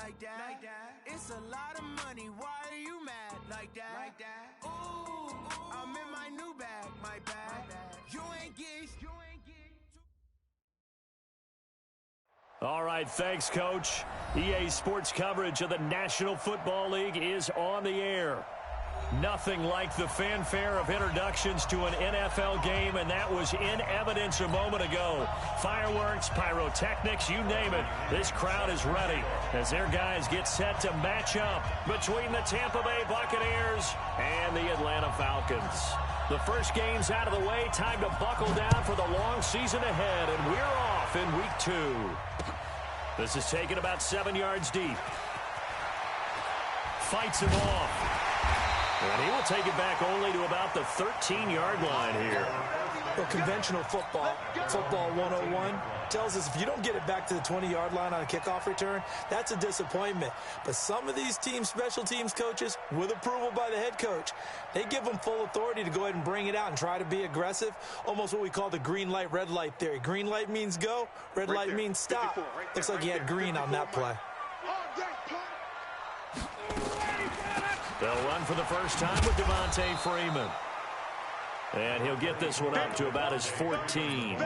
like that. It's a lot of money, why are you mad like that? Ooh, I'm in my new bag, my bag. You ain't get. All right, thanks, Coach. EA Sports coverage of the National Football League is on the air. Nothing like the fanfare of introductions to an NFL game, and that was in evidence a moment ago. Fireworks, pyrotechnics, you name it. This crowd is ready as their guys get set to match up between the Tampa Bay Buccaneers and the Atlanta Falcons. The first game's out of the way. Time to buckle down for the long season ahead, and we're off in Week 2. This is taken about 7 yards deep. Fights him off. And he will take it back only to about the 13-yard line here. Well, conventional football 101, tells us if you don't get it back to the 20-yard line on a kickoff return, that's a disappointment. But some of these teams, special teams coaches, with approval by the head coach, they give them full authority to go ahead and bring it out and try to be aggressive, almost what we call the green light, red light theory. Green light means go, red light means stop. Looks like he had green on that play. They'll run for the first time with Devontae Freeman. And he'll get this one up to about his 14.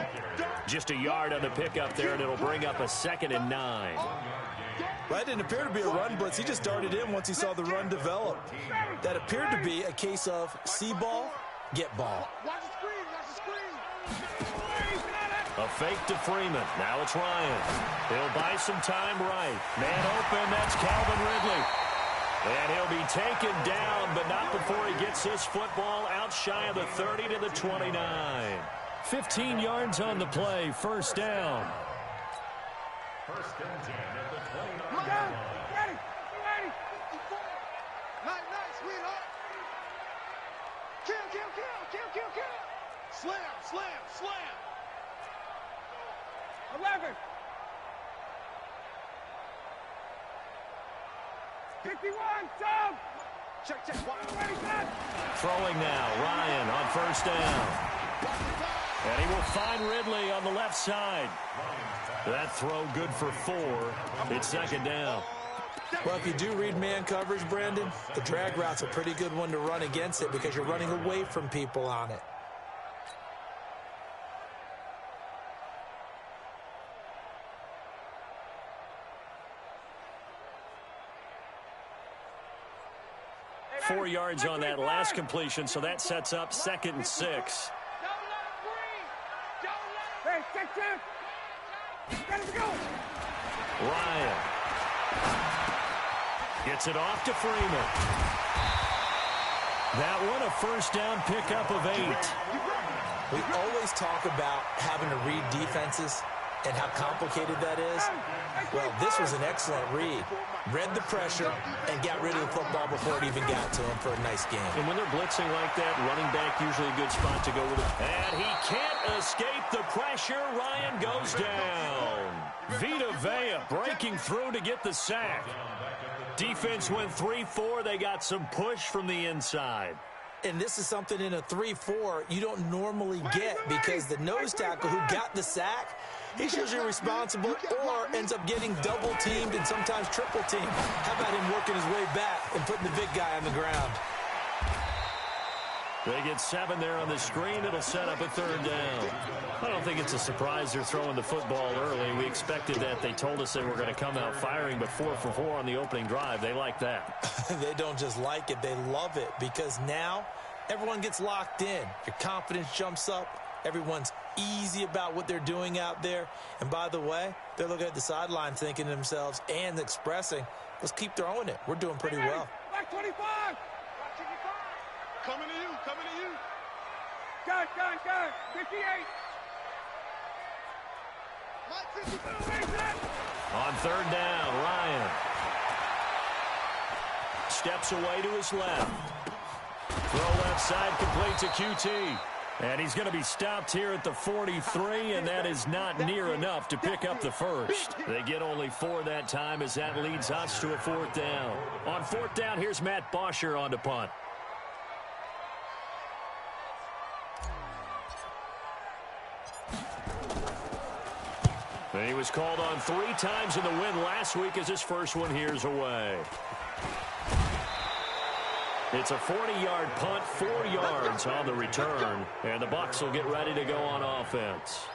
Just a yard on the pickup there, and it'll bring up a 2nd and 9. Well, that didn't appear to be a run blitz. He just darted in once he saw the run develop. That appeared to be a case of see ball, get ball. A fake to Freeman. Now it's Ryan. He'll buy some time right. Man open, that's Calvin Ridley. And he'll be taken down, but not before he gets this football out shy of the 30 to the 29. 15 yards on the play, first down. First and 10 at the 29. Ready. Nice, sweetheart. Kill. Slam. 11. 51, jump! Check. Throwing now, Ryan on first down. And he will find Ridley on the left side. That throw good for 4. It's 2nd down. Well, if you do read man coverage, Brandon, the drag route's a pretty good one to run against it because you're running away from people on it. Four yards on that last completion, so that sets up 2nd and 6. Ryan gets it off to Freeman. That one a first down pickup of 8. We always talk about having to read defenses and how complicated that is. Well, this was an excellent read. Read the pressure and got rid of the football before it even got to him for a nice game. And when they're blitzing like that, running back usually a good spot to go with it. And he can't escape the pressure. Ryan goes down. Vita Vea breaking through to get the sack. Defense went 3-4. They got some push from the inside. And this is something in a 3-4 you don't normally get because the nose tackle who got the sack, he's usually responsible or ends up getting double-teamed and sometimes triple-teamed. How about him working his way back and putting the big guy on the ground? They get 7 there on the screen. It'll set up a 3rd down. I don't think it's a surprise they're throwing the football early. We expected that. They told us they were going to come out firing, but 4 for 4 on the opening drive. They like that. They don't just like it. They love it because now everyone gets locked in. Your confidence jumps up. Everyone's easy about what they're doing out there. And by the way, they're looking at the sideline thinking to themselves and expressing, let's keep throwing it. We're doing pretty well. Back 25. Coming to you. Gun. 58. On 3rd down, Ryan steps away to his left. Throw left side complete to QT. And he's going to be stopped here at the 43, and that is not near enough to pick up the first. They get only 4 that time as that leads us to a 4th down. On 4th down, here's Matt Bosher on to punt. And he was called on 3 times in the win last week as his first one here's away. It's a 40-yard punt, 4 yards on the return, and the Bucs will get ready to go on offense.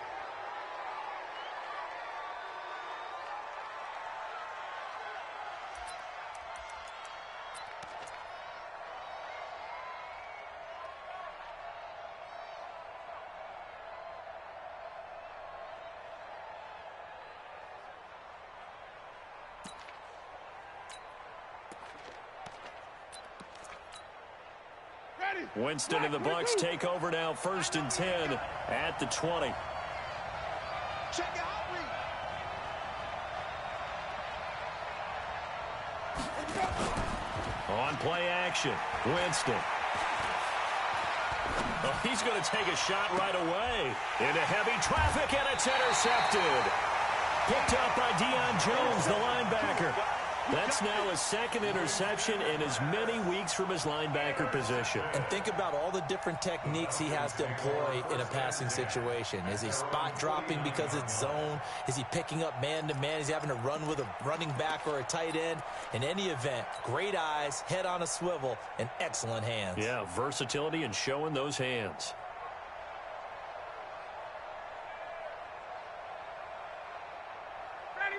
Winston and the Bucs take over now, 1st and 10 at the 20. Check out. On play action, Winston. Oh, he's going to take a shot right away. Into heavy traffic, and it's intercepted. Picked up by Deion Jones, the linebacker. That's now his 2nd interception in as many weeks from his linebacker position. And think about all the different techniques he has to employ in a passing situation. Is he spot dropping because it's zone? Is he picking up man-to-man? Is he having to run with a running back or a tight end? In any event, great eyes, head on a swivel, and excellent hands. Yeah, versatility and showing those hands.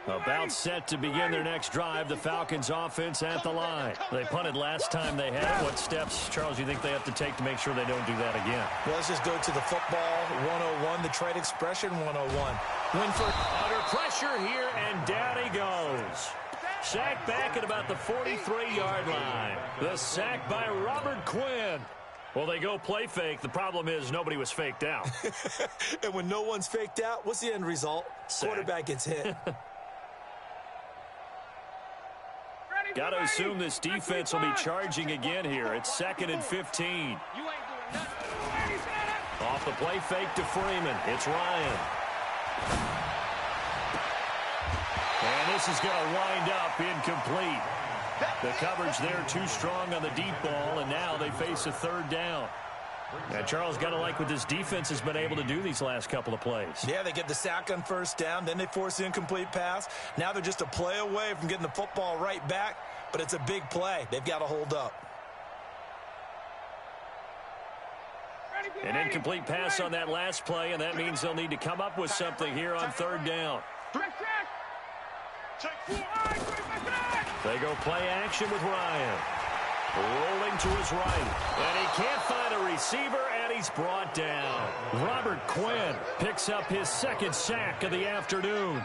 About set to begin their next drive, the Falcons offense at the line. They punted last time they had it. What steps, Charles, do you think they have to take to make sure they don't do that again? Well, let's just go to the football 101, the trade expression 101. Win for under pressure here, and down he goes. Sacked back at about the 43-yard line. The sack by Robert Quinn. Well, they go play fake. The problem is nobody was faked out. And when no one's faked out, what's the end result? Sack. Quarterback gets hit. Got to assume this defense will be charging again here. It's 2nd and 15. Off the play fake to Freeman. It's Ryan. And this is going to wind up incomplete. The coverage there too strong on the deep ball, and now they face a 3rd down. Now, Charles, got to like what this defense has been able to do these last couple of plays. Yeah, they get the sack on 1st down, then they force the incomplete pass. Now they're just a play away from getting the football right back, but it's a big play. They've got to hold up. An incomplete pass on that last play, and that means they'll need to come up with something here on 3rd down. They go play action with Ryan. Rolling to his right, and he can't find a receiver, and he's brought down. Robert Quinn picks up his 2nd sack of the afternoon.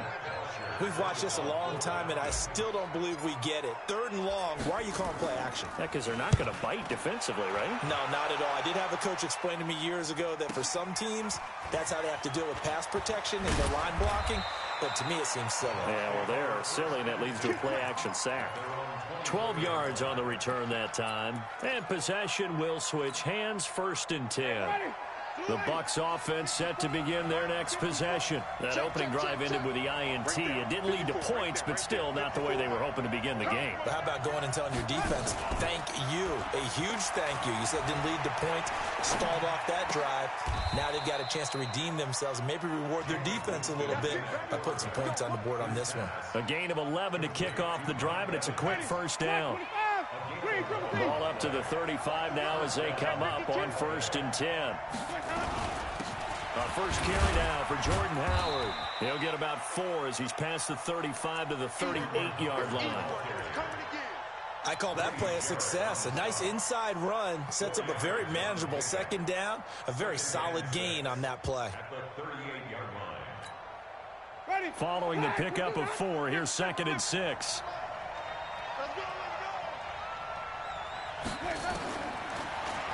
We've watched this a long time, and I still don't believe we get it. 3rd and long, why are you calling play action? Yeah, because they're not going to bite defensively, right? No, not at all. I did have a coach explain to me years ago that for some teams, that's how they have to deal with pass protection and their line blocking. But to me, it seems silly. Yeah, well, they're silly, and that leads to a play-action sack. 12 yards on the return that time. And possession will switch hands, 1st and 10. The Bucs offense set to begin their next possession. That opening drive ended with the INT. It didn't lead to points, but still not the way they were hoping to begin the game. But how about going and telling your defense, thank you, a huge thank you. You said it didn't lead to points, stalled off that drive. Now they've got a chance to redeem themselves and maybe reward their defense a little bit by putting some points on the board on this one. A gain of 11 to kick off the drive, and it's a quick 1st down. Ball up to the 35 now as they come up on 1st and 10. First carry now for Jordan Howard. He'll get about 4 as he's past the 35 to the 38-yard line. I call that play a success. A nice inside run sets up a very manageable 2nd down. A very solid gain on that play. Following the pickup of 4, here's 2nd and 6.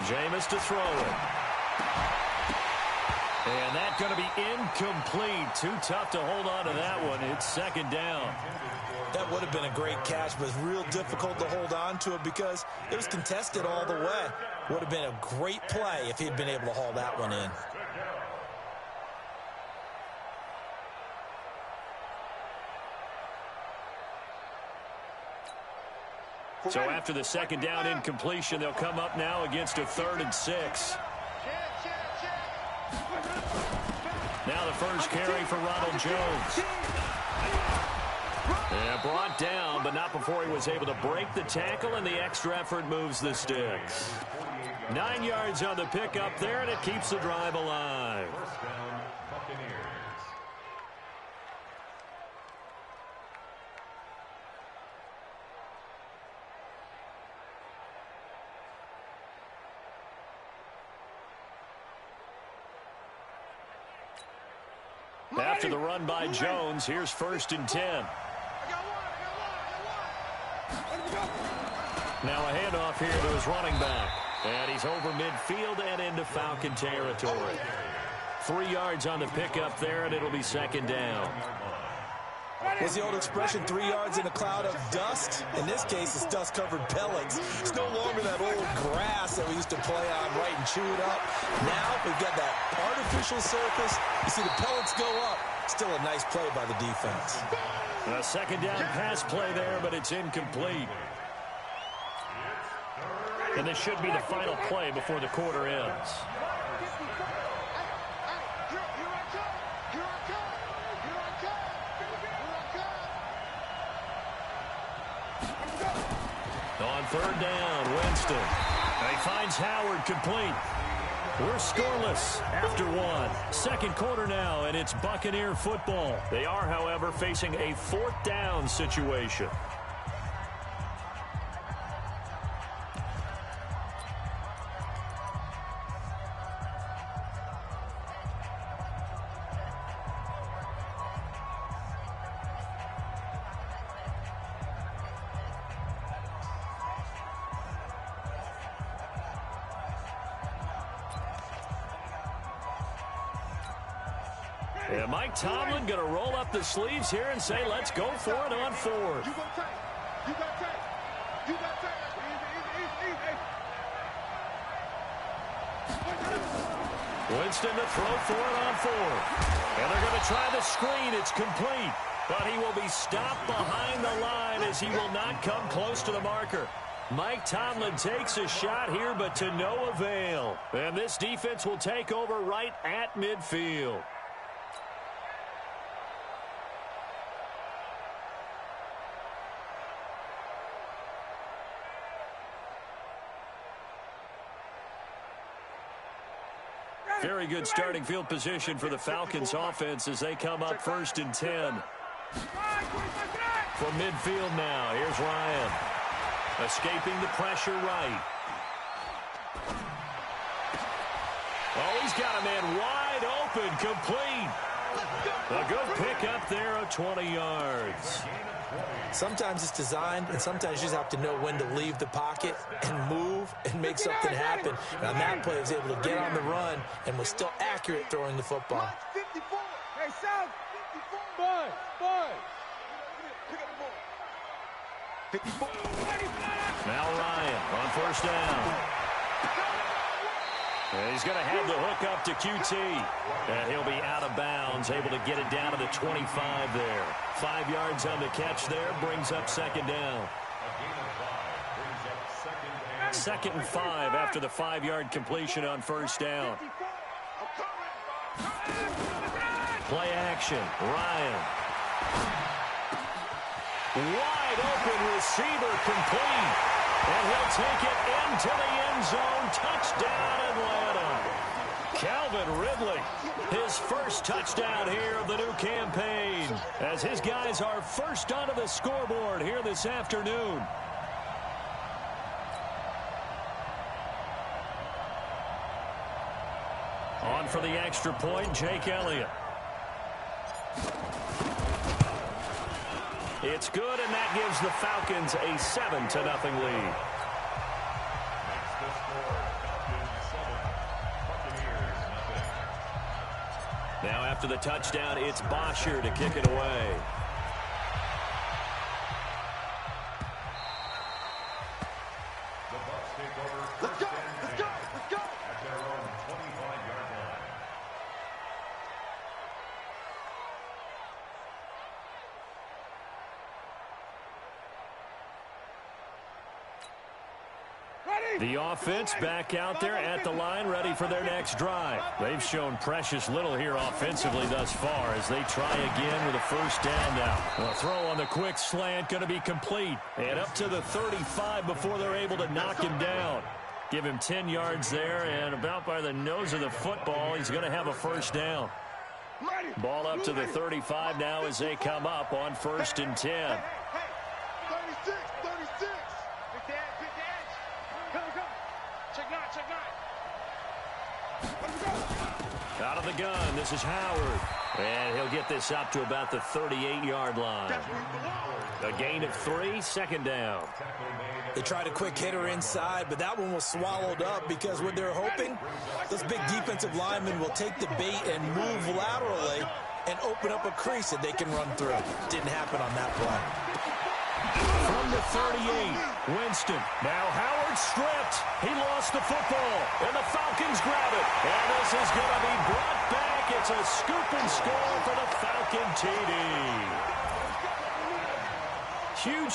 Jameis to throw it. And that's going to be incomplete. Too tough to hold on to that one. It's 2nd down. That would have been a great catch, but it's real difficult to hold on to it because it was contested all the way. Would have been a great play if he'd been able to haul that one in. So after the 2nd down incompletion, they'll come up now against a 3rd and 6. Now the first carry for Ronald Jones. Yeah, brought down, but not before he was able to break the tackle, and the extra effort moves the sticks. 9 yards on the pickup there, and it keeps the drive alive. First down, Buccaneers. After the run by Jones, here's 1st and 10. Now a handoff here to his running back. And he's over midfield and into Falcon territory. 3 yards on the pickup there, and it'll be 2nd down. What's the old expression, 3 yards in a cloud of dust? In this case, it's dust-covered pellets. It's no longer that old grass that we used to play on, right, and chew it up. Now we've got that artificial surface. You see the pellets go up. Still a nice play by the defense. A 2nd down pass play there, but it's incomplete. And this should be the final play before the quarter ends. On 3rd down, Winston. He finds Howard complete. We're scoreless after 1. 2nd quarter now, and it's Buccaneer football. They are, however, facing a 4th down situation. And Mike Tomlin going to roll up the sleeves here and say, let's go for it on 4th. Winston to throw for it on 4th. And they're going to try the screen. It's complete. But he will be stopped behind the line as he will not come close to the marker. Mike Tomlin takes a shot here, but to no avail. And this defense will take over right at midfield. Very good starting field position for the Falcons offense as they come up 1st and 10. From midfield now, here's Ryan. Escaping the pressure right. Oh, he's got a man wide open, complete. A good pickup there of 20 yards. Sometimes it's designed, and sometimes you just have to know when to leave the pocket and move and make something happen. And on that play, he was able to get on the run and was still accurate throwing the football. 54. Hey, South, 54. Bud. Pick up the ball. 54. Now Ryan on 1st down. And he's going to have the hook up to QT. And he'll be out of bounds, able to get it down to the 25 there. 5 yards on the catch there, brings up 2nd down. 2nd and 5 after the 5-yard completion on 1st down. Play action, Ryan. Wide open receiver, complete. And he'll take it into the end zone. Touchdown, Atlanta. Calvin Ridley, his first touchdown here of the new campaign, as his guys are first onto the scoreboard here this afternoon. On for the extra point, Jake Elliott. It's good, and that gives the Falcons a 7-0 lead. Now after the touchdown, it's Bosher to kick it away. Let's go. Let's go. Let's go. At their own 25-yard line. Ready? The offense back out there at the line, ready for their next drive. They've shown precious little here offensively thus far as they try again with a first down now. The throw on the quick slant going to be complete. And up to the 35 before they're able to knock him down. Give him 10 yards there, and about by the nose of the football, he's going to have a first down. Ball up to the 35 now as they come up on 1st and 10. 36. Pick the edge. Go. Check nine. Out of the gun, this is Howard. And he'll get this up to about the 38-yard line. A gain of 3, second down. They tried a quick hitter inside, but that one was swallowed up because what they're hoping, those big defensive linemen will take the bait and move laterally and open up a crease that they can run through. Didn't happen on that play. From the 38, Winston. Now Howard stripped. He lost the football, and the Falcons grab it. And this is going to be brought back. It's a scoop and score for the Falcon TD.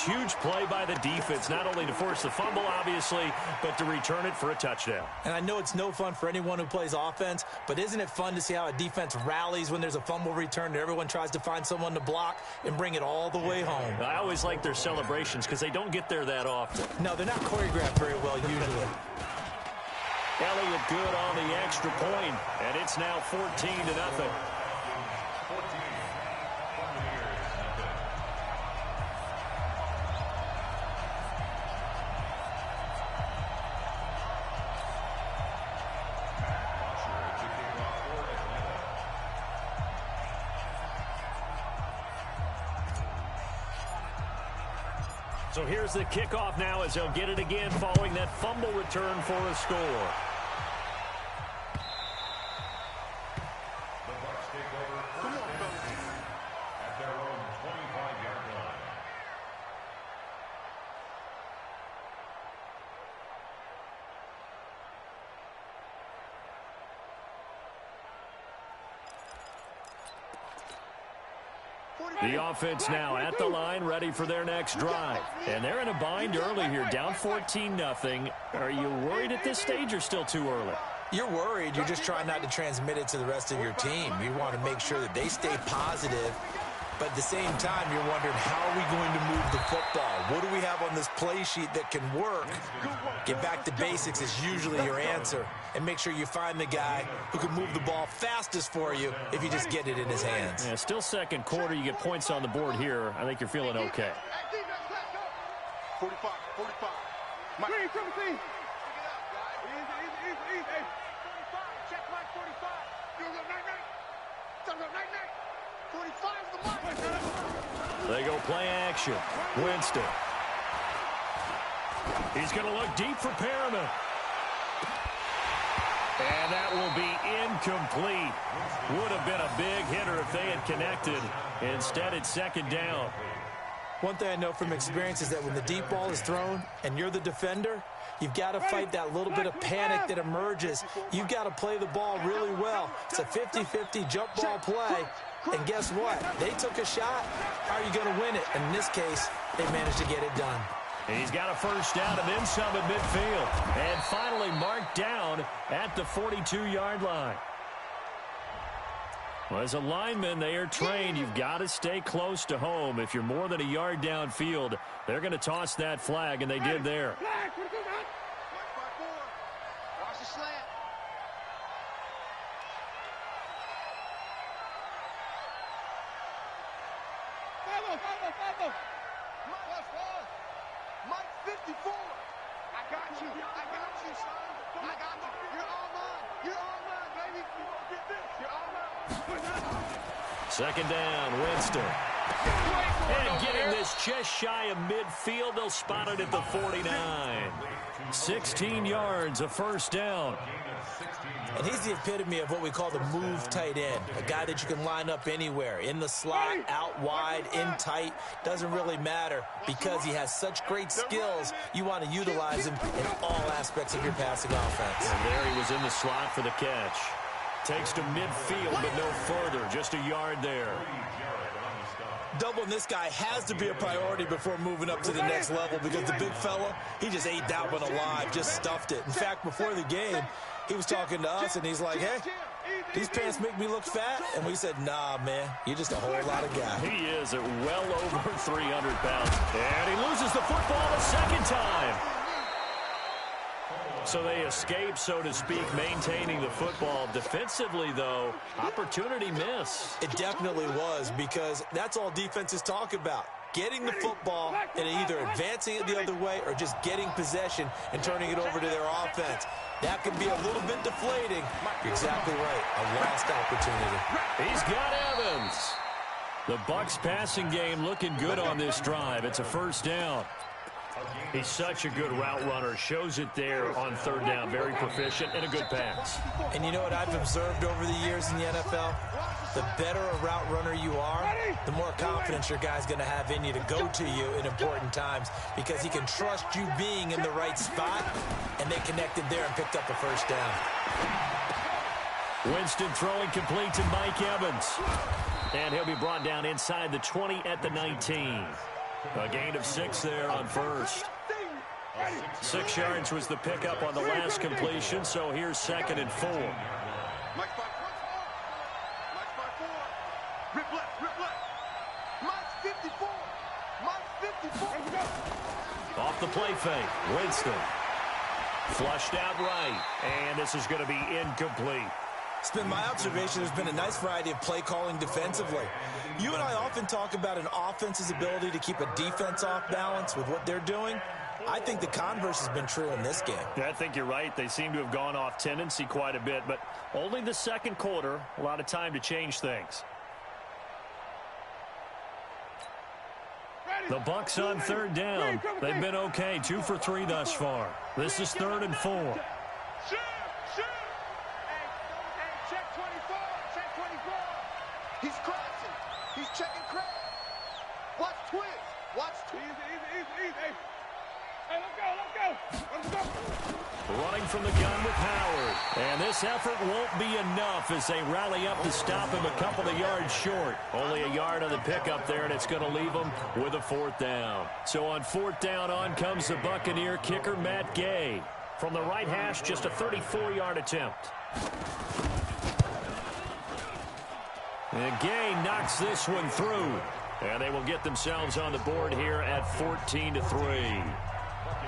Huge play by the defense, not only to force the fumble, obviously, but to return it for a touchdown. And I know it's no fun for anyone who plays offense, but isn't it fun to see how a defense rallies when there's a fumble return and everyone tries to find someone to block and bring it all the way home? I always like their celebrations because they don't get there that often. No, they're not choreographed very well usually. Elliott good on the extra point, and it's now 14-0. So here's the kickoff now as they'll get it again following that fumble return for a score. The Bucs take over first and 10 at their own 25-yard line. The offense now at the line, ready for their next drive. And they're in a bind early here, down 14-0. Are you worried at this stage or still too early? You're worried. You're just trying not to transmit it to the rest of your team. You want to make sure that they stay positive. But at the same time, you're wondering, how are we going to move the football? What do we have on this play sheet that can work? Get back to basics is usually your answer. And make sure you find the guy who can move the ball fastest for you if you just get it in his hands. Yeah, still second quarter. You get points on the board here. I think you're feeling okay. 45. Green, 17. Easy. 45. Check mark 45. You go night. 45 is the mark. They go play action. Winston. He's going to look deep for Perriman. And that will be incomplete. Would have been a big hitter if they had connected. Instead, it's second down. One thing I know from experience is that when the deep ball is thrown and you're the defender, you've got to fight that little bit of panic that emerges. You've got to play the ball really well. It's a 50-50 jump ball play. And guess what? They took a shot. How are you going to win it? And in this case, they managed to get it done. He's got a first down and then some at midfield. And finally marked down at the 42-yard line. Well, as a lineman, they are trained. You've got to stay close to home. If you're more than a yard downfield, they're going to toss that flag, and they did there. Watch the slant. Follow. Mike 54. I got you, son. I got you. You're all mine, baby. You're all mine. Second down, Winston. And getting this just shy of midfield, they'll spot it at the 49. 16 yards, a first down. And he's the epitome of what we call the move tight end, a guy that you can line up anywhere, in the slot, out wide, in tight, doesn't really matter because he has such great skills. You want to utilize him in all aspects of your passing offense. And there he was in the slot for the catch. Takes to midfield, but no further, just a yard there. Doubling this guy has to be a priority before moving up to the next level because the big fella, he just ate that one alive, just stuffed it. In fact, before the game, he was talking to us, and he's like, hey, these pants make me look fat? And we said, nah, man, you're just a whole lot of guy. He is at well over 300 pounds. And he loses the football a second time. So they escape, so to speak, maintaining the football. Defensively, though, opportunity miss. It definitely was, because that's all defenses talk about. Getting the football and either advancing it the other way or just getting possession and turning it over to their offense. That can be a little bit deflating. You're exactly right. A lost opportunity. He's got Evans. The Bucs passing game looking good on this drive. It's a first down. He's such a good route runner. Shows it there on third down. Very proficient and a good pass. And you know what I've observed over the years in the NFL? The better a route runner you are, the more confidence your guy's going to have in you to go to you in important times because he can trust you being in the right spot, and they connected there and picked up a first down. Winston throwing complete to Mike Evans. And he'll be brought down inside the 20 at the 19. A gain of 6 there on first. 6 yards was the pickup on the last completion, so here's 2nd and 4. Mike's by 4. Rip left. Mike's 54. Mike's 54. Off the play fake, Winston. Flushed out right, and this is going to be incomplete. It's been my observation there's been a nice variety of play calling defensively. You and I often talk about an offense's ability to keep a defense off balance with what they're doing. I think the converse has been true in this game. Yeah, I think you're right. They seem to have gone off tendency quite a bit, but only the second quarter, a lot of time to change things. The Bucs on third down. They've been okay, 2 for 3 thus far. This is 3rd and 4. Shoot! Hey, check 24. Check 24. He's crossing. He's checking crack. Watch twist. Easy. Hey, let's go. Running from the gun with Howard. And this effort won't be enough as they rally up to stop him a couple of yards short. Only a yard on the pickup there, and it's going to leave him with a 4th down. So on 4th down, on comes the Buccaneer kicker, Matt Gay. From the right hash, just a 34-yard attempt. And Gay knocks this one through. And they will get themselves on the board here at 14-3.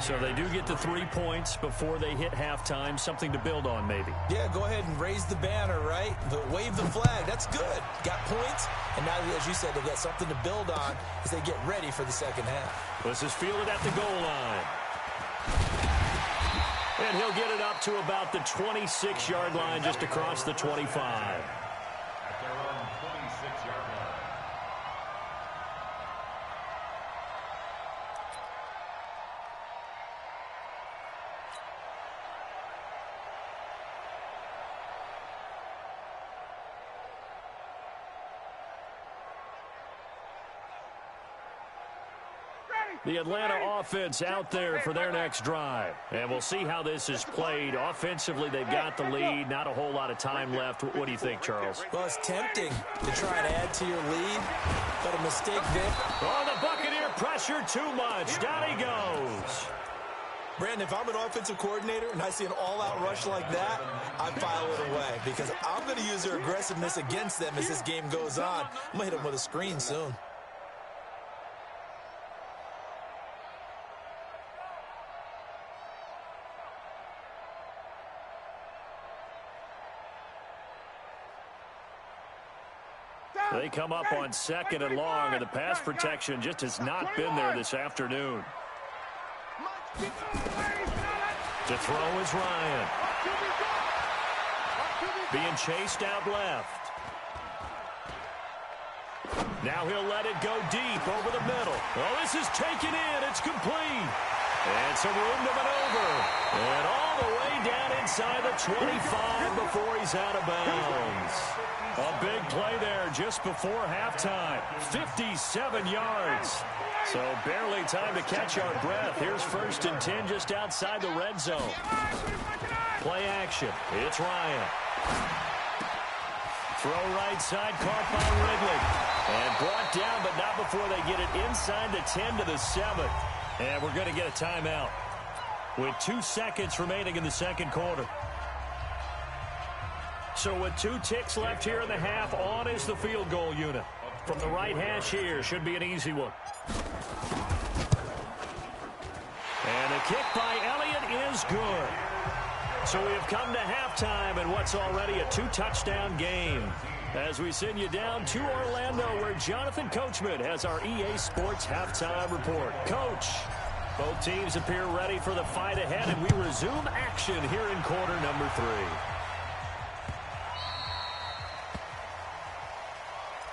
So they do get the 3 points before they hit halftime. Something to build on, maybe. Yeah, go ahead and raise the banner, right? But wave the flag. That's good. Got points. And now, as you said, they've got something to build on as they get ready for the second half. This is fielded at the goal line. And he'll get it up to about the 26-yard line, just across the 25. At their own 26-yard line. The Atlanta offense out there for their next drive. And we'll see how this is played. Offensively, they've got the lead. Not a whole lot of time left. What do you think, Charles? Well, it's tempting to try and add to your lead, but a mistake there. Oh, the Buccaneer pressure too much. Down he goes. Brandon, if I'm an offensive coordinator and I see an all-out rush like that, I file it away because I'm going to use their aggressiveness against them as this game goes on. I'm going to hit them with a screen soon. They come up on 2nd and long, and the pass protection just has not been there this afternoon. To throw is Ryan. Being chased out left. Now he'll let it go deep over the middle. Oh, this is taken in. It's complete. And some room to maneuver. And all the way down inside the 25 before he's out of bounds. A big play there just before halftime. 57 yards. So barely time to catch our breath. Here's 1st and 10 just outside the red zone. Play action. It's Ryan. Throw right side, caught by Ridley. And brought down, but not before they get it inside the 10 to the 7. And we're going to get a timeout with 2 seconds remaining in the second quarter. So with 2 ticks left here in the half, on is the field goal unit. From the right hash here, should be an easy one. And a kick by Elliott is good. So we have come to halftime in what's already a 2-touchdown game. As we send you down to Orlando, where Jonathan Coachman has our EA Sports Halftime Report. Coach, both teams appear ready for the fight ahead, and we resume action here in quarter number 3.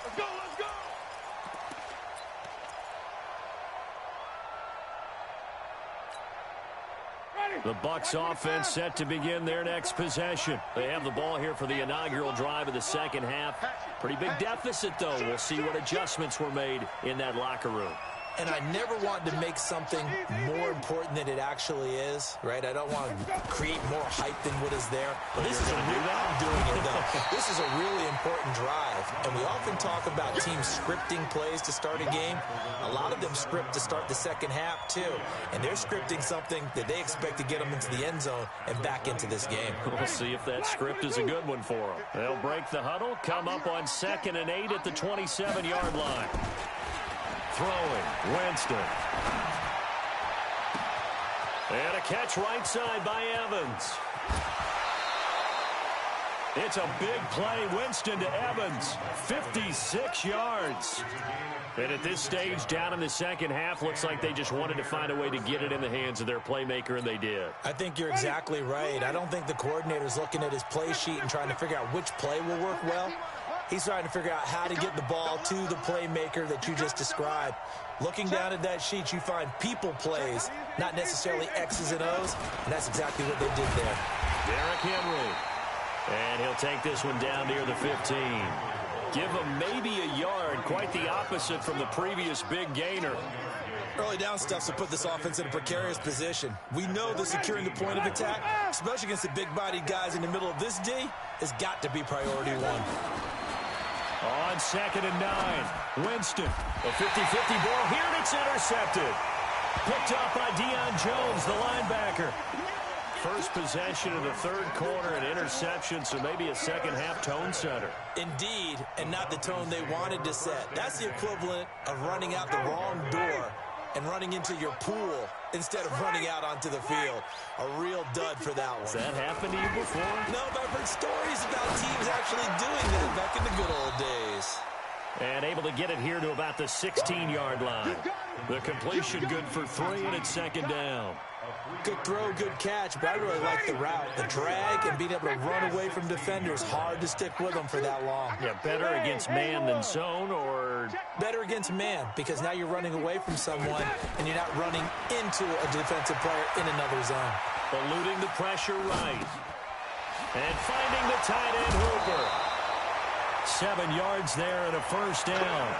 Let's go, let's go! The Bucs offense set to begin their next possession. They have the ball here for the inaugural drive of the second half. Pretty big deficit, though. We'll see what adjustments were made in that locker room. And I never want to make something more important than it actually is, right? I don't want to create more hype than what is there. But this is a real, I'm doing it, though. This is a really important drive. And we often talk about teams scripting plays to start a game. A lot of them script to start the second half, too. And they're scripting something that they expect to get them into the end zone and back into this game. We'll see if that script is a good one for them. They'll break the huddle, come up on 2nd and 8 at the 27-yard line. Throwing, Winston. And a catch right side by Evans. It's a big play, Winston to Evans. 56 yards. And at this stage, down in the second half, looks like they just wanted to find a way to get it in the hands of their playmaker, and they did. I think you're exactly right. I don't think the coordinator's looking at his play sheet and trying to figure out which play will work well. He's trying to figure out how to get the ball to the playmaker that you just described. Looking down at that sheet, you find people plays, not necessarily X's and O's, and that's exactly what they did there. Derrick Henry. And he'll take this one down near the 15. Give him maybe a yard, quite the opposite from the previous big gainer. Early down stuff to put this offense in a precarious position. We know that securing the point of attack, especially against the big-bodied guys in the middle of this D, has got to be priority one. On 2nd and 9, Winston. A 50-50 ball here, and it's intercepted. Picked up by Deion Jones, the linebacker. First possession of the third quarter, an interception, so maybe a second-half tone setter. Indeed, and not the tone they wanted to set. That's the equivalent of running out the wrong door and running into your pool instead of running out onto the field. A real dud for that one. Has that happened to you before? No, but I've heard stories about teams actually doing that back in the good old days. And able to get it here to about the 16-yard line. The completion good for 3, and it's 2nd down. Good throw, good catch, but I really like the route. The drag and being able to run away from defenders. Hard to stick with them for that long. Yeah, better against man than zone, or? Better against man, because now you're running away from someone and you're not running into a defensive player in another zone. Eluding the pressure right. And finding the tight end Hooper. 7 yards there and a first down.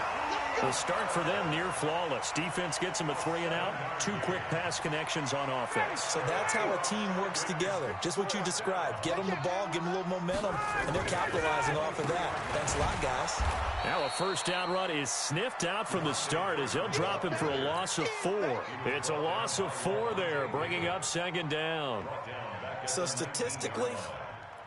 The start for them near flawless. Defense gets them a 3 and out. 2 quick pass connections on offense. So that's how a team works together. Just what you described. Get them the ball, give them a little momentum, and they're capitalizing off of that. Thanks a lot, guys. Now a first down run is sniffed out from the start as they'll drop him for a loss of 4. It's a loss of 4 there, bringing up 2nd down. So statistically,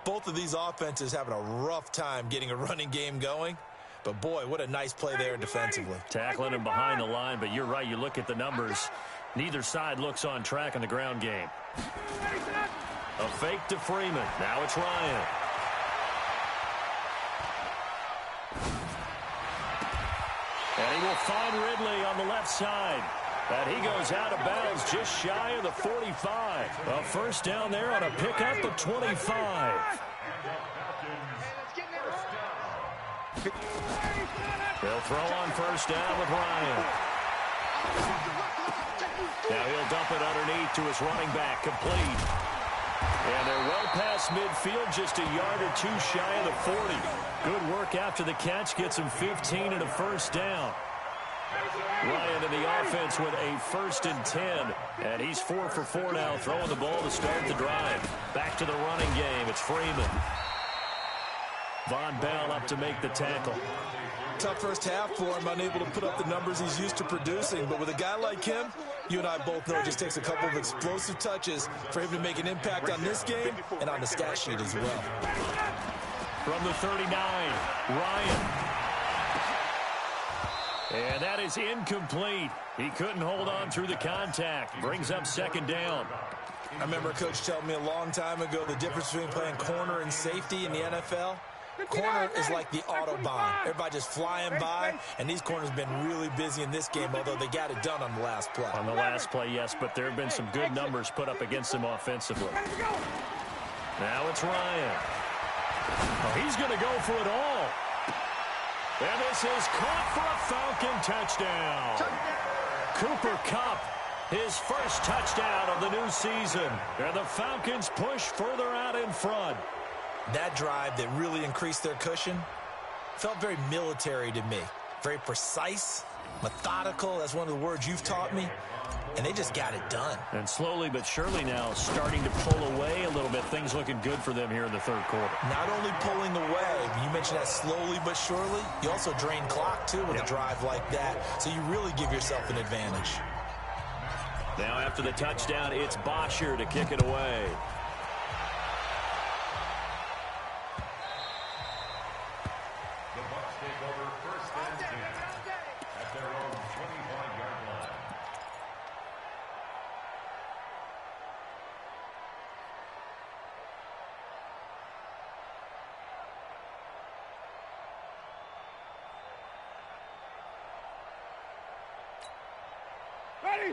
both of these offenses having a rough time getting a running game going. But, boy, what a nice play there defensively. Tackling him behind the line, but you're right. You look at the numbers. Neither side looks on track in the ground game. A fake to Freeman. Now it's Ryan. And he will find Ridley on the left side. And he goes out of bounds just shy of the 45. A first down there on a pickup of 25. They'll throw on first down with Ryan. Now he'll dump it underneath to his running back, complete. And they're well past midfield, just a yard or 2 shy of the 40. Good work after the catch, gets him 15 and a first down. Ryan in the offense with a 1st and 10. And he's 4 for 4 now, throwing the ball to start the drive. Back to the running game, it's Freeman. Von Bell up to make the tackle. tough first half for him, unable to put up the numbers he's used to producing. But with a guy like him, you and I both know it just takes a couple of explosive touches for him to make an impact on this game and on the stat sheet as well. From the 39, Ryan. And that is incomplete. He couldn't hold on through the contact. Brings up second down. I remember a coach telling me a long time ago the difference between playing corner and safety in the NFL. Corner is like the Autobahn. Everybody just flying by, and these corners have been really busy in this game, although they got it done on the last play. On the last play, yes, but there have been some good numbers put up against him offensively. Now it's Ryan. Oh, he's going to go for it all. And this is caught for a Falcon touchdown. Cooper Kupp, his first touchdown of the new season. And the Falcons push further out in front. That drive that really increased their cushion felt very military to me. Very precise, methodical. That's one of the words you've taught me. And they just got it done. And slowly but surely now starting to pull away a little bit. Things looking good for them here in the third quarter. Not only pulling away, you mentioned that slowly but surely, you also drain clock too with a drive like that. So you really give yourself an advantage. Now after the touchdown, it's Bosher to kick it away. The Bucs take over first and 10 at their own 25-yard line.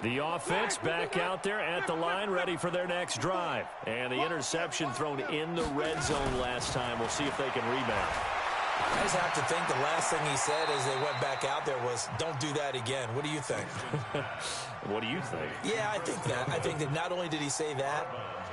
The offense back out there at the line, ready for their next drive. And the interception thrown in the red zone last time. We'll see if they can rebound. I just have to think the last thing he said as they went back out there was, don't do that again. What do you think? What do you think? Yeah, I think that. I think that not only did he say that,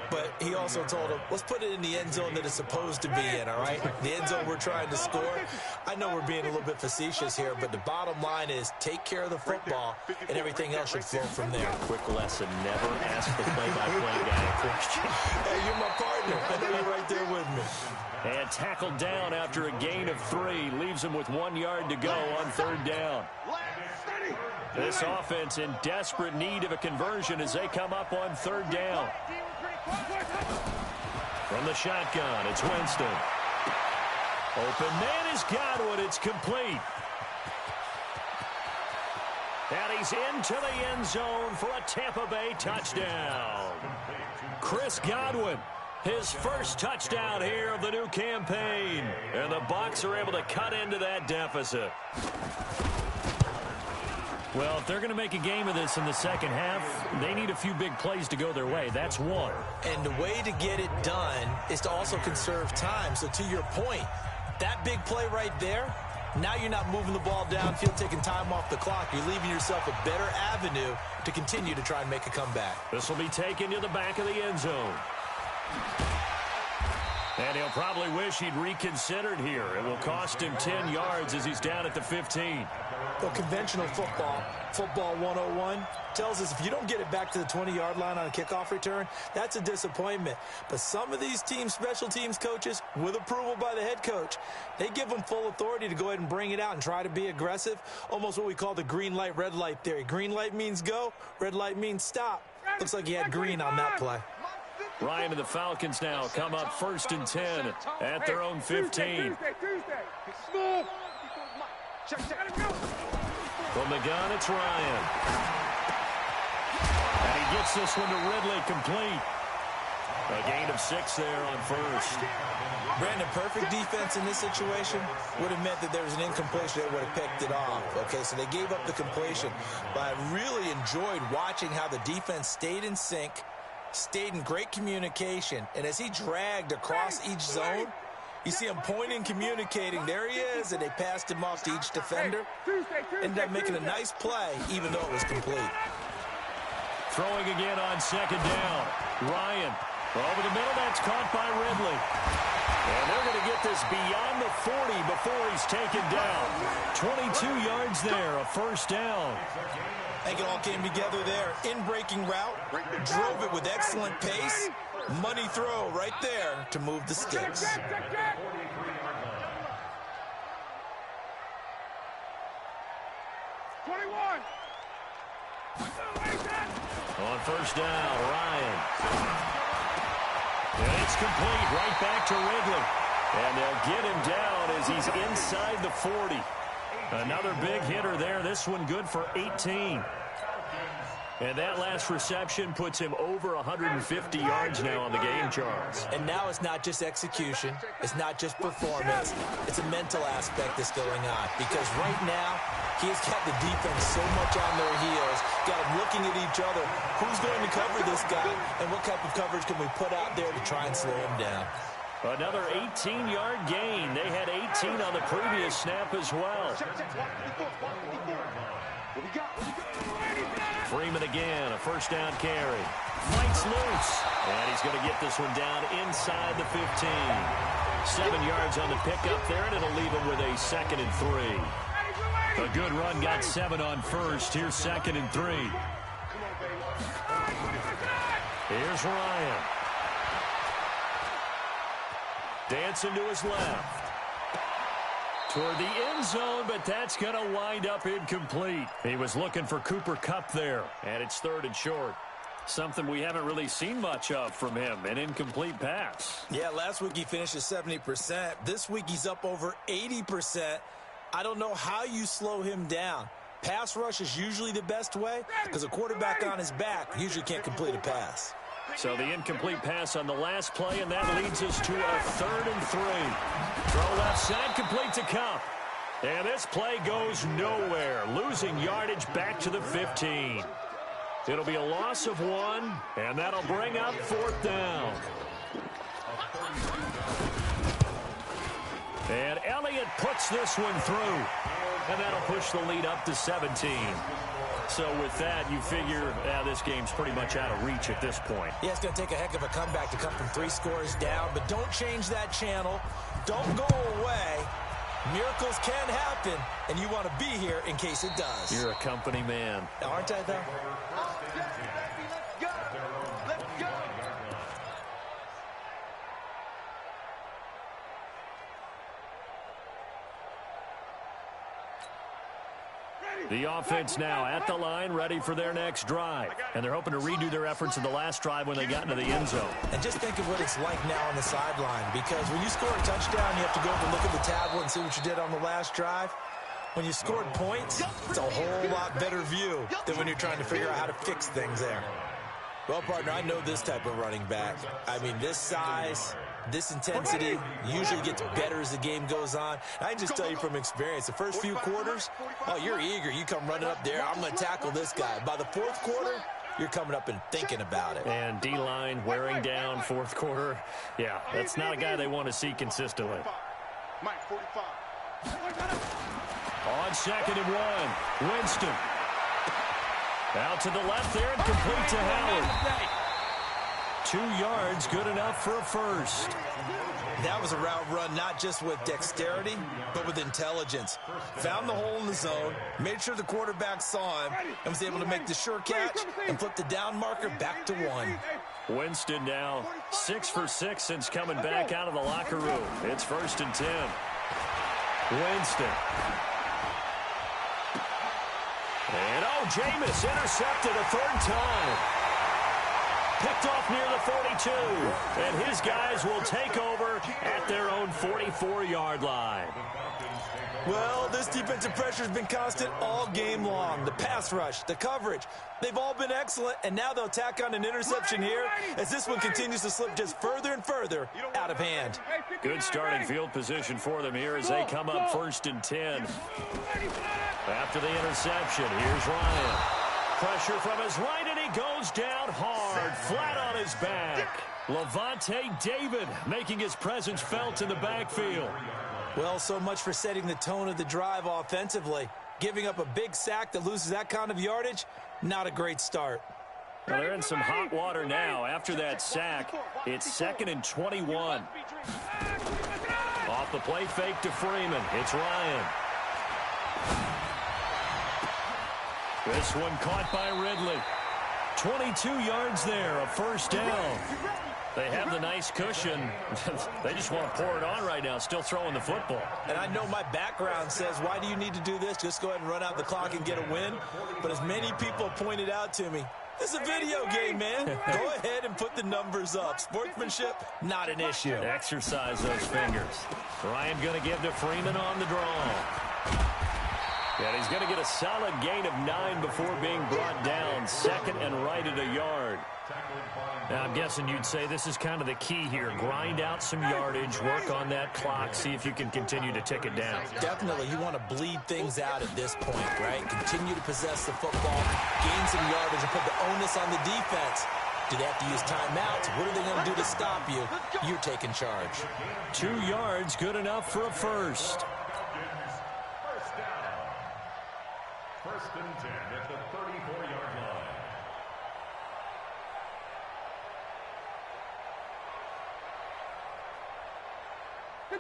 but he also told him, let's put it in the end zone that it's supposed to be in, all right? The end zone we're trying to score. I know we're being a little bit facetious here, but the bottom line is take care of the football, and everything else should flow from there. Quick lesson, never ask the play-by-play guy, Christian. Hey, you're my partner. I know you're right there with me. And tackled down after a gain of 3. Leaves him with 1 yard to go on third down. This offense in desperate need of a conversion as they come up on third down. From the shotgun, it's Winston. Open man is Godwin. It's complete. And he's into the end zone for a Tampa Bay touchdown. Chris Godwin, his first touchdown here of the new campaign. And the Bucs are able to cut into that deficit. Well, if they're going to make a game of this in the second half, they need a few big plays to go their way. That's one. And the way to get it done is to also conserve time. So to your point, that big play right there, now you're not moving the ball downfield, taking time off the clock. You're leaving yourself a better avenue to continue to try and make a comeback. This will be taken to the back of the end zone. And he'll probably wish he'd reconsidered here. It will cost him 10 yards as he's down at the 15. Well, conventional football 101, tells us if you don't get it back to the 20-yard line on a kickoff return, that's a disappointment. But some of these teams, special teams coaches, with approval by the head coach, they give them full authority to go ahead and bring it out and try to be aggressive, almost what we call the green light, red light theory. Green light means go, red light means stop. Looks like he had green on that play. Ryan and the Falcons now come up first and 10 at their own 15. From the gun, it's Ryan. And he gets this one to Ridley complete. A gain of 6 there on first. Brandon, perfect defense in this situation would have meant that there was an incompletion that would have picked it off. Okay, so they gave up the completion. But I really enjoyed watching how the defense stayed in sync, stayed in great communication, and as he dragged across each zone, you see him pointing, communicating. There he is, and they passed him off to each defender. Ended up making a nice play, even though it was complete. Throwing again on second down. Ryan over the middle. That's caught by Ridley. And they're going to get this beyond the 40 before he's taken down. 22 yards there, a first down. I think it all came together there. In-breaking route, drove it with excellent pace. Money throw right there to move the sticks. On first down, Ryan. And it's complete right back to Ridley. And they'll get him down as he's inside the 40. Another big hitter there. This one good for 18. And that last reception puts him over 150 yards now on the game, Charles. And now it's not just execution. It's not just performance. It's a mental aspect that's going on. Because right now, he has got the defense so much on their heels, got them looking at each other. Who's going to cover this guy, and what type of coverage can we put out there to try and slow him down? Another 18-yard gain. They had 18 on the previous snap as well. Freeman again, a first down carry. Fights loose, and he's going to get this one down inside the 15. 7 yards on the pickup there, and it'll leave him with a 2nd and 3. A good run, got 7 on first. Here's 2nd and 3. Here's Ryan. Dancing to his left. Toward the end zone, but that's going to wind up incomplete. He was looking for Cooper Kupp there, and it's 3rd and short. Something we haven't really seen much of from him, an incomplete pass. Yeah, last week he finished at 70%. This week he's up over 80%. I don't know how you slow him down. Pass rush is usually the best way because a quarterback on his back usually can't complete a pass. So the incomplete pass on the last play, and that leads us to a 3rd and 3. Throw left side, complete to Kupp. And this play goes nowhere, losing yardage back to the 15. It'll be a loss of 1, and that'll bring up 4th down. And Elliott puts this one through, and that'll push the lead up to 17. So with that, you figure this game's pretty much out of reach at this point. Yeah, it's going to take a heck of a comeback to come from 3 scores down, but don't change that channel. Don't go away. Miracles can happen, and you want to be here in case it does. You're a company man. Aren't I, though? Let's go. Let's go. The offense now at the line, ready for their next drive. And they're hoping to redo their efforts in the last drive when they got into the end zone. And just think of what it's like now on the sideline, because when you score a touchdown, you have to go over and look at the tablet and see what you did on the last drive. When you scored points, it's a whole lot better view than when you're trying to figure out how to fix things there. Well, partner, I know this type of running back. I mean, this size, this intensity usually gets better as the game goes on. I can just tell you from experience, the first few quarters, oh, you're eager. You come running up there, I'm going to tackle this guy. By the 4th quarter, you're coming up and thinking about it. And D-line wearing down 4th quarter. Yeah, that's not a guy they want to see consistently. Mike, 45. On 2nd and 1, Winston. Out to the left there and complete to Howard. 2 yards, good enough for a first. That was a route run not just with dexterity, but with intelligence. Found the hole in the zone, made sure the quarterback saw him, and was able to make the sure catch and flip the down marker back to 1. Winston now 6 for 6 since coming back out of the locker room. It's 1st and 10. Winston. And Jameis intercepted a 3rd time. Picked off near the 42. And his guys will take over at their own 44-yard line. Well, this defensive pressure has been constant all game long. The pass rush, the coverage, they've all been excellent, and now they'll tack on an interception here as this one continues to slip just further and further out of hand. Good starting field position for them here as they come up 1st and 10. After the interception, here's Ryan. Pressure from his right, and he goes down hard, flat on his back. Levante David making his presence felt in the backfield. Well, so much for setting the tone of the drive offensively. Giving up a big sack that loses that kind of yardage, not a great start. Well, they're in some hot water now. After that sack, it's 2nd and 21. Off the play fake to Freeman. It's Ryan. This one caught by Ridley. 22 yards there, a 1st down. They have the nice cushion. They just want to pour it on right now, still throwing the football. And I know my background says, why do you need to do this? Just go ahead and run out the clock and get a win. But as many people have pointed out to me, This is a video game, man. Go ahead and put the numbers up. Sportsmanship, not an issue. Exercise those fingers. Ryan going to give to Freeman on the draw. And he's going to get a solid gain of 9 before being brought down. Second and right at a yard. Now, I'm guessing you'd say this is kind of the key here. Grind out some yardage, work on that clock, see if you can continue to tick it down. Definitely. You want to bleed things out at this point, right? Continue to possess the football, gain some yardage, and put the onus on the defense. Do they have to use timeouts? What are they going to do to stop you? You're taking charge. 2 yards, good enough for a first. First and 10 at the 34-yard line.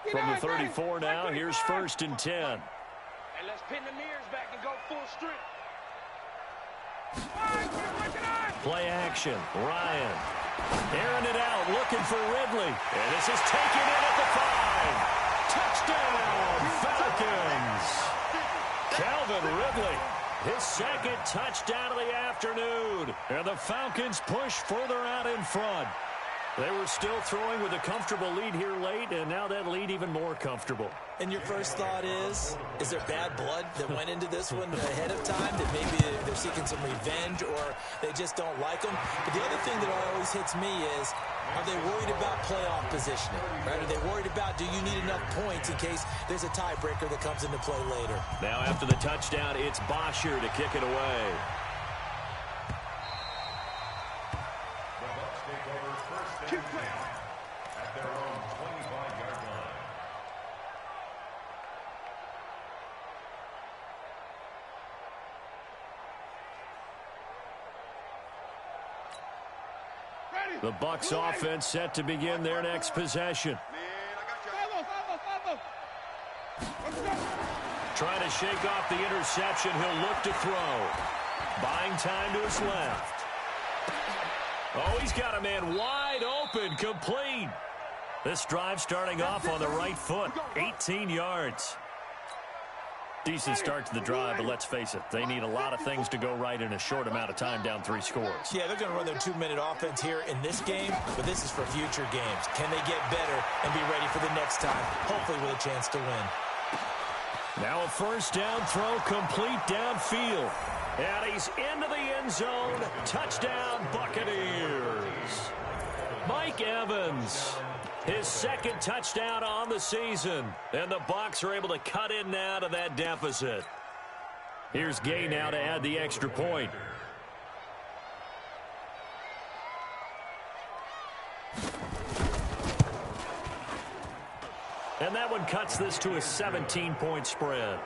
From the 34 now, here's first and 10. And let's pin the mirrors back and go full strength. Play action. Ryan. Airing it out, looking for Ridley. And this is taken in at the 5. Touchdown, Falcons. Calvin Ridley, his second touchdown of the afternoon. And the Falcons push further out in front. They were still throwing with a comfortable lead here late, and now that lead even more comfortable. And your first thought is there bad blood that went into this one ahead of time, that maybe they're seeking some revenge or they just don't like them? But the other thing that always hits me is, are they worried about playoff positioning? Right? Are they worried about, do you need enough points in case there's a tiebreaker that comes into play later? Now after the touchdown, it's Bosher to kick it away. At their own 25-yard line. The Bucs offense set to begin their next possession. Trying to shake off the interception. He'll look to throw. Buying time to his left. Oh, he's got a man wide open, complete. This drive starting off on the right foot, 18 yards. Decent start to the drive, but let's face it, they need a lot of things to go right in a short amount of time, down 3 scores. Yeah, they're going to run their 2-minute offense here in this game, but this is for future games. Can they get better and be ready for the next time, hopefully with a chance to win? Now a first down throw, complete downfield. And he's into the end zone. Touchdown, Buccaneers. Mike Evans, his second touchdown on the season. And the Bucs are able to cut in now to that deficit. Here's Gay now to add the extra point. And that one cuts this to a 17-point spread.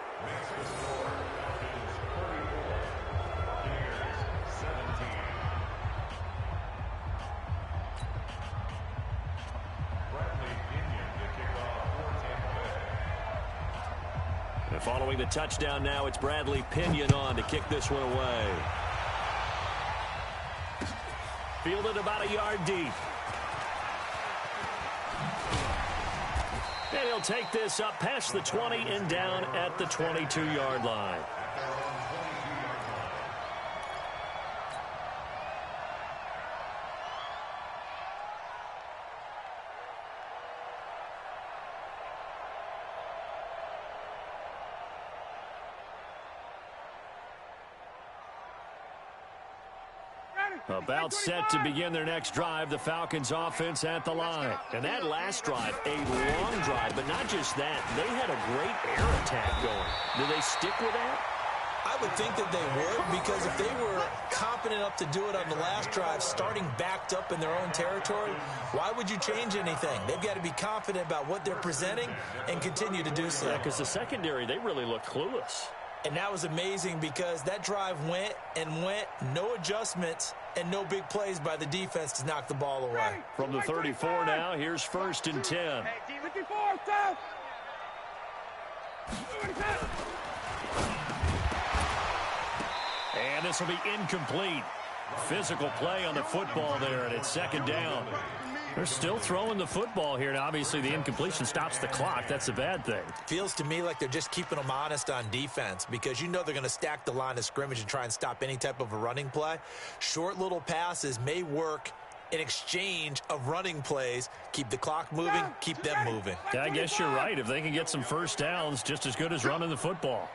And following the touchdown now, it's Bradley Pinion on to kick this one away. Fielded about a yard deep. And he'll take this up past the 20 and down at the 22-yard line. About set to begin their next drive, the Falcons offense at the line. And that last drive, a long drive, but not just that. They had a great air attack going. Do they stick with that? I would think that they would, because if they were confident enough to do it on the last drive, starting backed up in their own territory, why would you change anything? They've got to be confident about what they're presenting and continue to do so. Yeah, because the secondary, they really looked clueless. And that was amazing because that drive went and went, no adjustments, and no big plays by the defense to knock the ball away. From the 34 now, here's first and 10. And this will be incomplete. Physical play on the football there, and it's second down. They're still throwing the football here, and obviously the incompletion stops the clock. That's a bad thing. Feels to me like they're just keeping them honest on defense because you know they're going to stack the line of scrimmage and try and stop any type of a running play. Short little passes may work in exchange of running plays. Keep the clock moving, keep them moving. Yeah, I guess you're right. If they can get some first downs, just as good as running the football.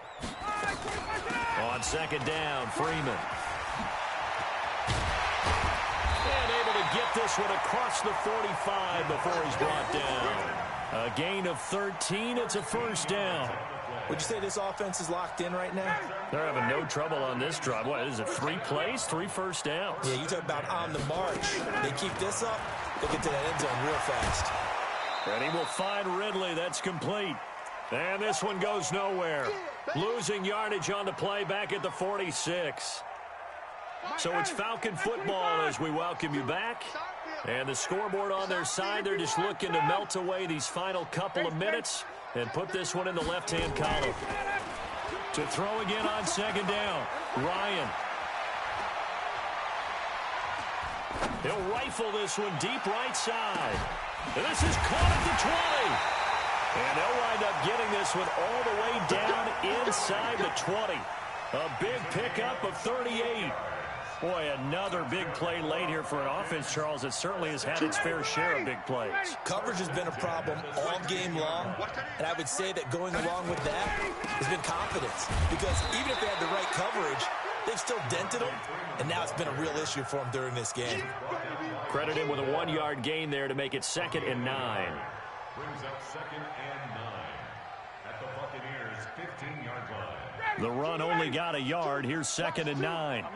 On second down, Freeman. And able to get this one across the 45 before he's brought down. A gain of 13. It's a first down. Would you say this offense is locked in right now? They're having no trouble on this drive. What is it, 3 plays, 3 first downs? Yeah, you talk about on the march. They keep this up, they get to that end zone real fast. And he will find Ridley. That's complete. And this one goes nowhere. Losing yardage on the play back at the 46. So it's Falcon football as we welcome you back. And the scoreboard on their side, they're just looking to melt away these final couple of minutes and put this one in the left-hand column. To throw again on second down, Ryan. He'll rifle this one deep right side. And this is caught at the 20. And they'll wind up getting this one all the way down inside the 20. A big pickup of 38. Boy, another big play late here for an offense, Charles, that certainly has had its fair share of big plays. Coverage has been a problem all game long, and I would say that going along with that has been confidence. Because even if they had the right coverage, they've still dented them, and now it's been a real issue for them during this game. Credit him with a 1-yard gain there to make it 2nd and 9. Brings up 2nd and 9 at the Buccaneers' 15-yard line. The run only got a yard. Here's 2nd and 9.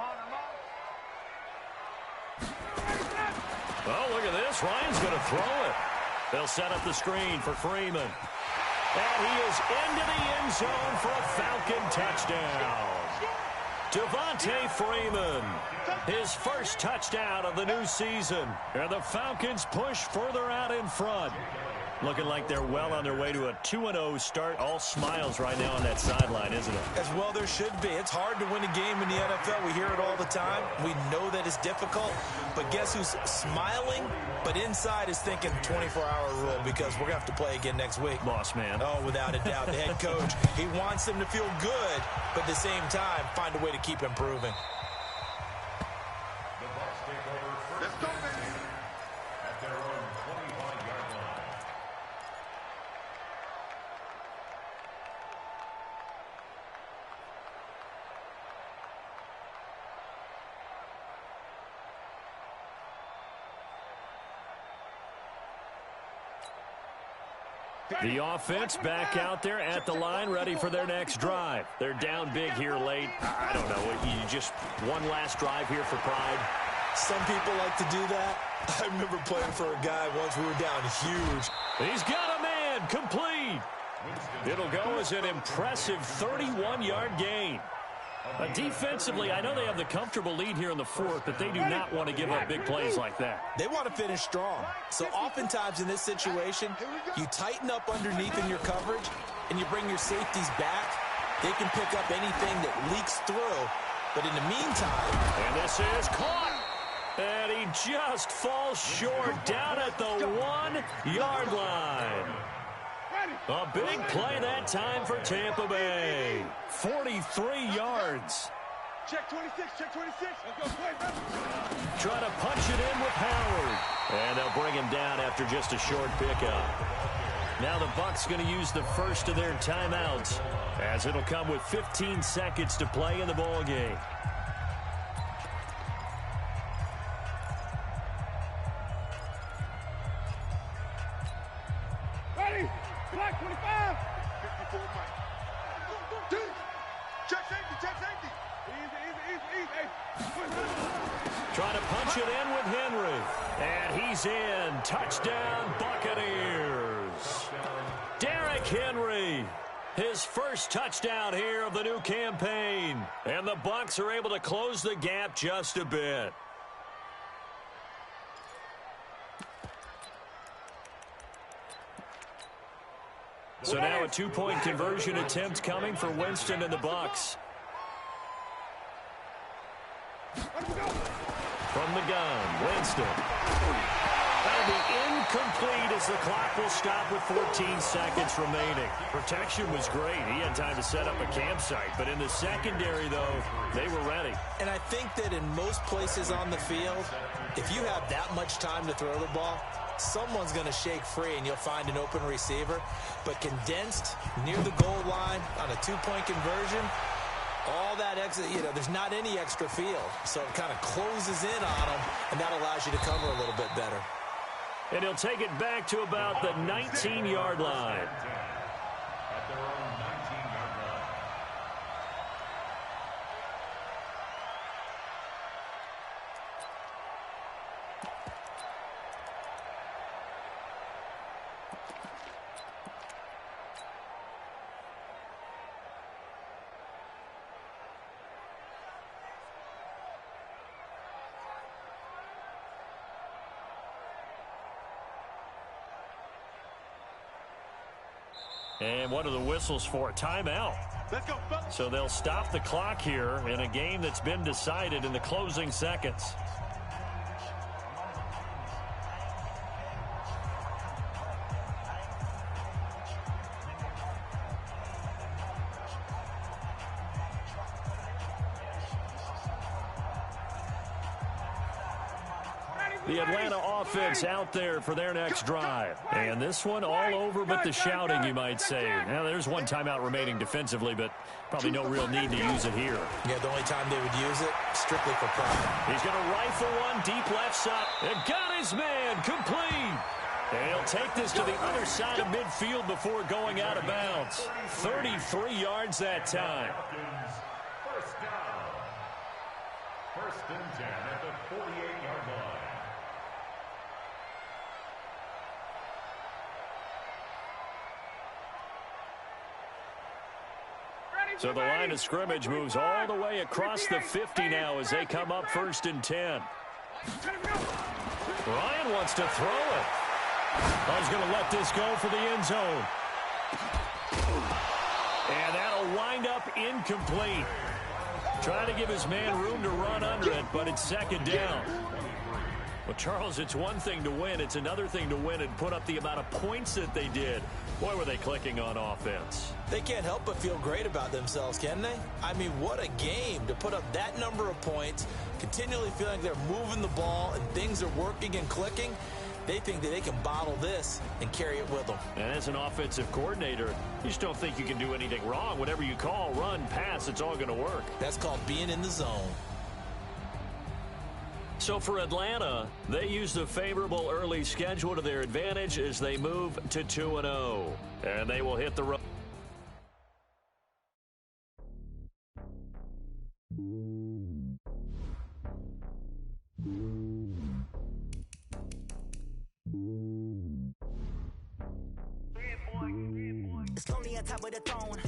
Oh, look at this. Ryan's going to throw it. They'll set up the screen for Freeman. And he is into the end zone for a Falcon touchdown. Devontae Freeman, his first touchdown of the new season. And the Falcons push further out in front. Looking like they're well on their way to a 2-0 start. All smiles right now on that sideline, isn't it? As well there should be. It's hard to win a game in the NFL. We hear it all the time. We know that it's difficult. But guess who's smiling? But inside is thinking 24-hour rule because we're going to have to play again next week. Boss man. Oh, without a doubt. The head coach, he wants them to feel good, but at the same time, find a way to keep improving. The Bucs take over first and 10 at their own 25-yard line. The offense back out there at the line, ready for their next drive. They're down big here late. I don't know. You just one last drive here for pride. Some people like to do that. I remember playing for a guy once. We were down huge. He's got a man complete. It'll go as an impressive 31-yard gain. Defensively, I know they have the comfortable lead here in the 4th, but they do not want to give up big plays like that. They want to finish strong. So oftentimes in this situation, you tighten up underneath in your coverage, and you bring your safeties back. They can pick up anything that leaks through. But in the meantime... And this is caught. And he just falls short down at the 1-yard line. A big play that time for Tampa Bay. 43 yards. Check 26, check 26. Let's go, play. Try to punch it in with Howard. And they'll bring him down after just a short pickup. Now the Bucs going to use the first of their timeouts, as it'll come with 15 seconds to play in the ball game. Ready? Black 25. 54, Mike. Check safety. Easy. Trying to punch it in with Henry. And he's in. Touchdown, Buccaneers. Derrick Henry, his first touchdown here of the new campaign. And the Bucs are able to close the gap just a bit. So now a 2-point conversion attempt coming for Winston and the Bucs. From the gun, Winston. That'll be incomplete as the clock will stop with 14 seconds remaining. Protection was great. He had time to set up a campsite. But in the secondary, though, they were ready. And I think that in most places on the field, if you have that much time to throw the ball, someone's going to shake free and you'll find an open receiver. But condensed near the goal line on a two-point conversion, all that extra, there's not any extra field. So it kind of closes in on them, and that allows you to cover a little bit better. And he'll take it back to about the 19-yard line. At their own 19-yard line. And what are the whistles for? Timeout. Let's go, fellas. So they'll stop the clock here in a game that's been decided in the closing seconds. The Atlanta offense out there for their next drive. And this one all over but the shouting, you might say. Now, there's one timeout remaining defensively, but probably no real need to use it here. Yeah, the only time they would use it, strictly for pride. He's going to rifle one deep left side. And got his man complete. And he'll take this to the other side of midfield before going out of bounds. 33 yards that time. First down. First and 10 at the 48-yard line. So the line of scrimmage moves all the way across the 50 now as they come up 1st and 10. Ryan wants to throw it. He's going to let this go for the end zone. And that'll wind up incomplete. Trying to give his man room to run under it, but it's 2nd down. Well, Charles, it's one thing to win. It's another thing to win and put up the amount of points that they did. Boy, were they clicking on offense. They can't help but feel great about themselves, can they? I mean, what a game to put up that number of points, continually feeling they're moving the ball and things are working and clicking. They think that they can bottle this and carry it with them. And as an offensive coordinator, you just don't think you can do anything wrong. Whatever you call, run, pass, it's all going to work. That's called being in the zone. So for Atlanta, they use the favorable early schedule to their advantage as they move to 2-0. And they will hit the road. It's lonely on top of the throne.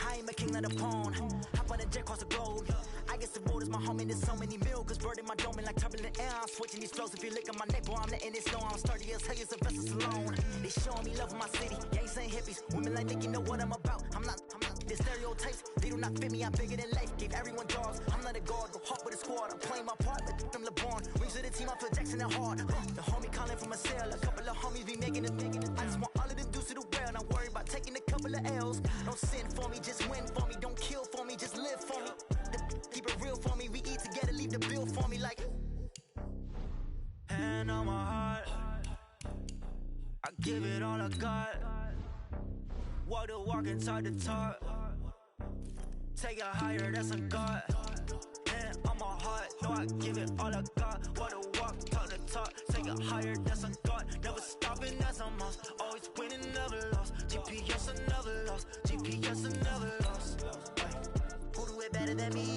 I am a king of the pawn. Hop on a jet across the globe. I guess the road is my home and there's so many milkers burning my dome like turbulent air. I'm switching these flows. If you look at my neck, boy, I'm letting it snow. I'm sturdy as hell, as a vessel alone. They showing me love in my city. Gangs ain't hippies. Women like think you know what I'm about. I'm not. The stereotypes, they do not fit me. I'm bigger than life. Gave everyone jobs. I'm not a guard. Go hard with a squad. I'm playing my part, but them LeBron. Rings to the team. I feel Jackson and hard. The homie calling from a cell. A couple of homies be making it. I just want all of them dudes to do well. Not worry about taking a couple of L's. Don't sin for me, just win for me. Don't kill for me, just live for me. Keep it real for me. We eat together, leave the bill for me like. Hand on my heart, I give it all I got. Walk the walk and talk the talk. Take it higher, that's a God. Hand on my heart, no, I give it all I got. Walk the walk, talk the talk. Take it higher, that's a God. Never stopping, that's a must. Always winning, never lost. GPS, I never lost. GPS, I never lost. Who do it better than me?